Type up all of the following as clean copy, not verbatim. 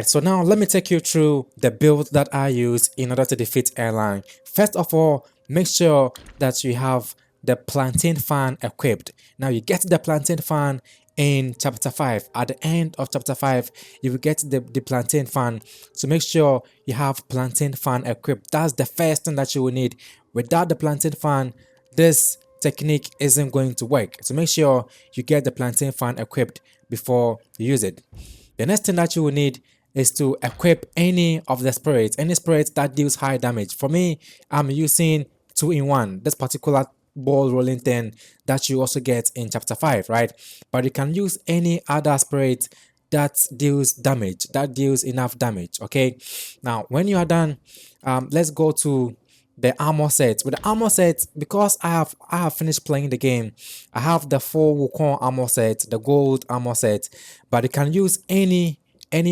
So now let me take you through the build that I use in order to defeat Erlang. First of all, make sure that you have the plantain fan equipped. Now you get the plantain fan in chapter 5. At the end of chapter 5, you will get the plantain fan. So make sure you have plantain fan equipped. That's the first thing that you will need. Without the plantain fan, this technique isn't going to work. So make sure you get the plantain fan equipped before you use it. The next thing that you will need is to equip any of the spirits, any spirits that deals high damage. For me, I'm using 2-in-1, this particular ball rolling thing that you also get in chapter 5, right? But you can use any other spirit that deals damage, that deals enough damage. Okay, now when you are done, let's go to the armor set. With the armor set, because I have finished playing the game, I have the full Wukong armor set, the gold armor set, but you can use any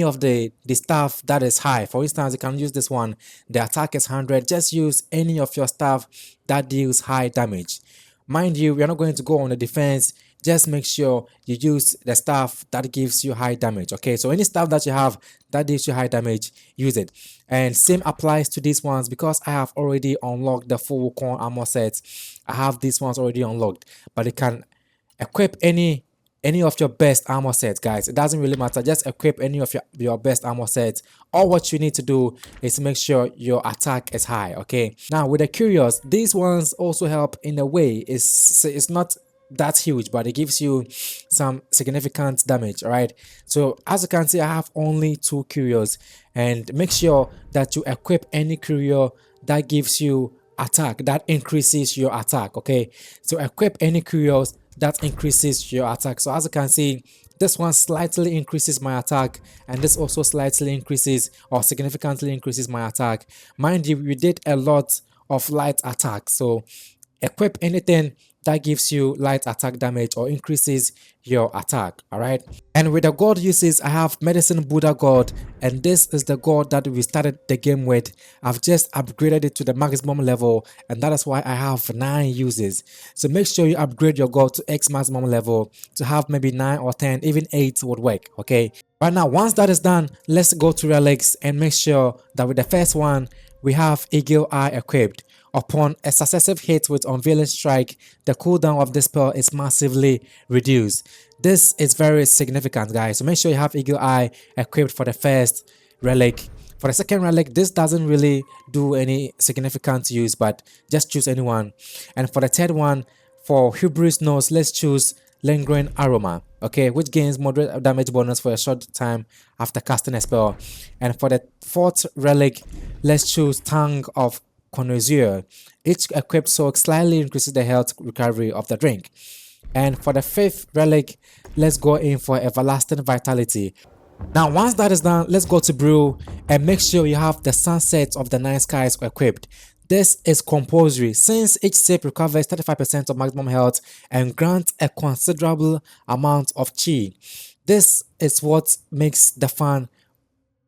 of the stuff that is high. For instance, you can use this one. The attack is 100. Just use any of your stuff that deals high damage. Mind you, we're not going to go on the defense. Just make sure you use the stuff that gives you high damage. Okay, so any stuff that you have that gives you high damage, use it. And same applies to these ones, because I have already unlocked the full Wukong armor sets. I have these ones already unlocked, but you can equip any of your best armor sets, guys. It doesn't really matter. Just equip any of your best armor sets. All what you need to do is to make sure your attack is high. Okay, now with the curious, these ones also help in a way. It's not that huge, but it gives you some significant damage. All right, so as you can see, I have only 2 curios, and make sure that you equip any curio that gives you attack, that increases your attack. Okay, so equip any curios that increases your attack. So as you can see, this one slightly increases my attack, and this also slightly increases or significantly increases my attack. Mind you, we did a lot of light attack, so equip anything that gives you light attack damage or increases your attack. All right, and with the god uses, I have medicine Buddha god, and this is the god that we started the game with. I've just upgraded it to the maximum level, and that is why I have 9 uses. So make sure you upgrade your god to X maximum level to have maybe 9 or 10, even 8 would work. Okay, right now, once that is done, let's go to relics and make sure that with the first one we have Eagle Eye equipped. Upon a successive hit with Unveiling Strike, the cooldown of this spell is massively reduced. This is very significant, guys. So make sure you have Eagle Eye equipped for the first relic. For the second relic, this doesn't really do any significant use, but just choose anyone. And for the third one, for Hubris Nose, let's choose Lingering Aroma, okay, which gains moderate damage bonus for a short time after casting a spell. And for the fourth relic, let's choose Tongue of Connoisseur. Each equipped soak slightly increases the health recovery of the drink. And for the fifth relic, let's go in for Everlasting Vitality. Now once that is done, let's go to brew and make sure you have the Sunset of the Night Skies equipped. This is compulsory since each sip recovers 35% of maximum health and grants a considerable amount of chi. This is what makes the fan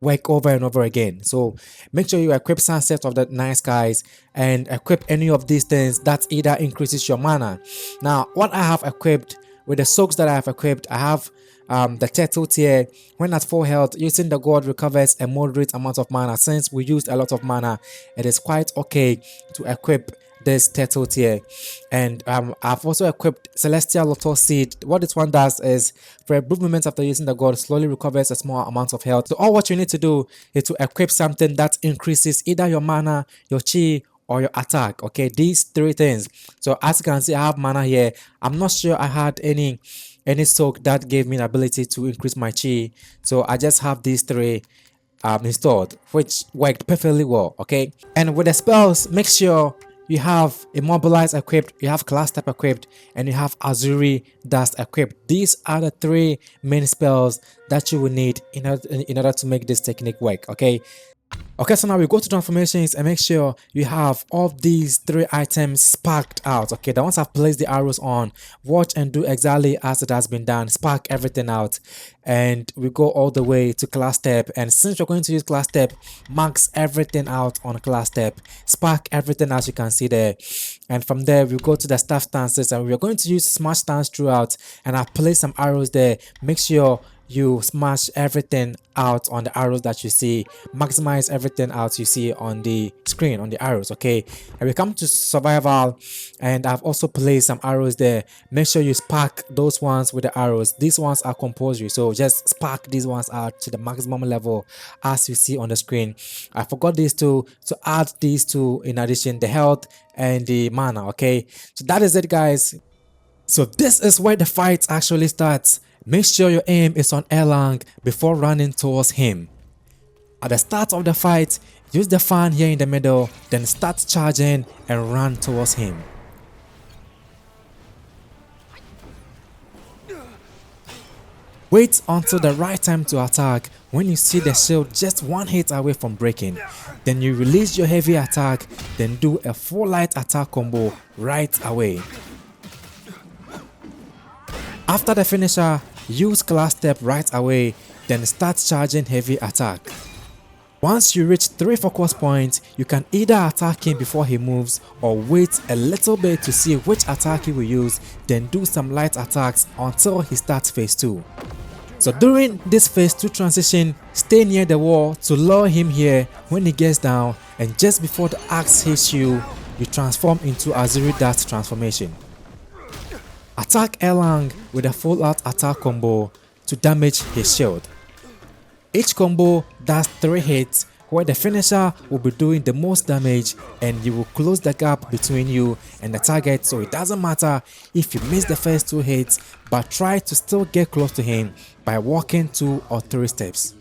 work over and over again. So make sure you equip Sunset of the Night Skies and equip any of these things that either increases your mana. Now what I have equipped with the soaks that I have equipped, I have the turtle tier. When at full health, using the god recovers a moderate amount of mana. Since we used a lot of mana, it is quite okay to equip this turtle tier. And I've also equipped Celestial Lotus Seed. What this one does is, for a brief moment after using the god, slowly recovers a small amount of health. So all what you need to do is to equip something that increases either your mana, your chi, or your attack. Okay, these 3 things. So as you can see, I have mana here. I'm not sure I had any soak that gave me the ability to increase my chi, so I just have these 3 installed, which worked perfectly well. Okay, and with the spells, make sure you have Immobilize equipped, you have Class Step equipped, and you have Azuri Dust equipped. These are the 3 main spells that you will need in order to make this technique work. Okay, so now we go to transformations and make sure you have all these 3 items sparked out. Okay, the ones I've placed the arrows on, watch and do exactly as it has been done. Spark everything out, and we go all the way to Class Step. And since you're going to use Class Step, max everything out on Class Step, spark everything as you can see there. And from there we go to the staff stances, and we're going to use Smash stance throughout, and I've placed some arrows there. Make sure you smash everything out on the arrows that you see, maximize everything out you see on the screen on the arrows. Okay, and we come to survival, and I've also placed some arrows there. Make sure you spark those ones with the arrows. These ones are compulsory, so just spark these ones out to the maximum level as you see on the screen. I forgot these two, to add these two in addition, the health and the mana. Okay, so that is it, guys. So this is where the fight actually starts. Make sure your aim is on Erlang before running towards him. At the start of the fight, use the fan here in the middle, then start charging and run towards him. Wait until the right time to attack when you see the shield just one hit away from breaking. Then you release your heavy attack, then do a full light attack combo right away. After the finisher, use class step right away, then start charging heavy attack. Once you reach 3 focus points, you can either attack him before he moves or wait a little bit to see which attack he will use, then do some light attacks until he starts phase 2. So during this phase 2 transition, stay near the wall to lure him here when he gets down, and just before the axe hits you, you transform into Azuri Dart transformation. Attack Erlang with a full out attack combo to damage his shield. Each combo does 3 hits, where the finisher will be doing the most damage, and you will close the gap between you and the target, so it doesn't matter if you miss the first 2 hits, but try to still get close to him by walking 2 or 3 steps.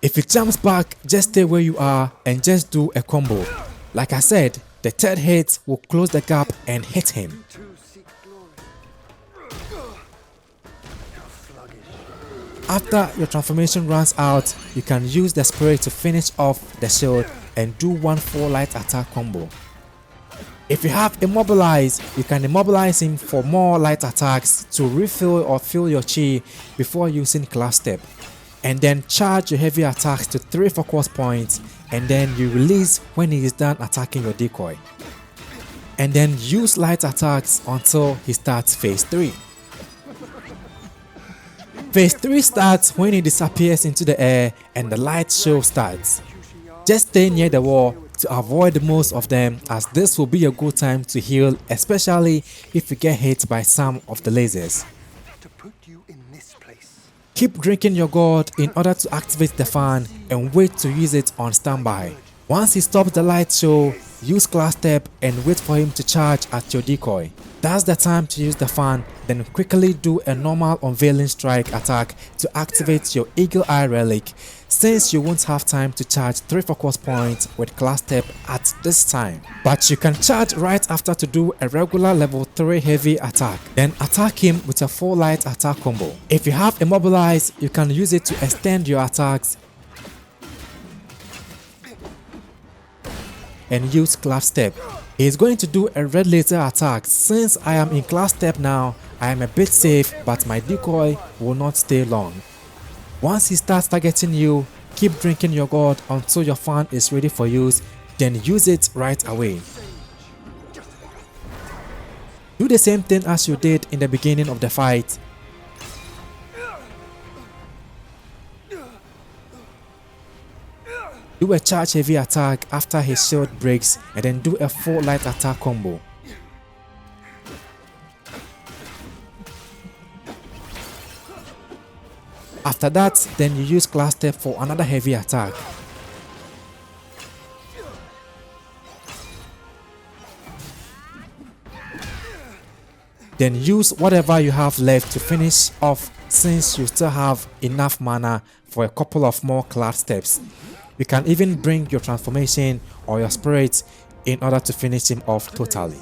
If he jumps back, just stay where you are and just do a combo. Like I said, the 3rd hit will close the gap and hit him. After your transformation runs out, you can use the spray to finish off the shield and do 1 full light attack combo. If you have Immobilize, you can immobilize him for more light attacks to refill or fill your chi before using class step. And then charge your heavy attacks to 3 focus points, and then you release when he is done attacking your decoy. And then use light attacks until he starts phase 3. Phase 3 starts when he disappears into the air and the light show starts. Just stay near the wall to avoid most of them, as this will be a good time to heal, especially if you get hit by some of the lasers. Keep drinking your gourd in order to activate the fan and wait to use it on standby. Once he stops the light show, use class step and wait for him to charge at your decoy. That's the time to use the fan, then quickly do a normal unveiling strike attack to activate your eagle eye relic, since you won't have time to charge 3 focus points with class step at this time. But you can charge right after to do a regular level 3 heavy attack, then attack him with a full light attack combo. If you have Immobilize, you can use it to extend your attacks and use class step. He is going to do a red laser attack. Since I am in class step now, I am a bit safe, but my decoy will not stay long. Once he starts targeting you, keep drinking your gourd until your fan is ready for use, then use it right away. Do the same thing as you did in the beginning of the fight. Do a charge heavy attack after his shield breaks, and then do a full light attack combo. After that, then you use class step for another heavy attack. Then use whatever you have left to finish off, since you still have enough mana for a couple of more class steps. You can even bring your transformation or your spirit in order to finish him off totally.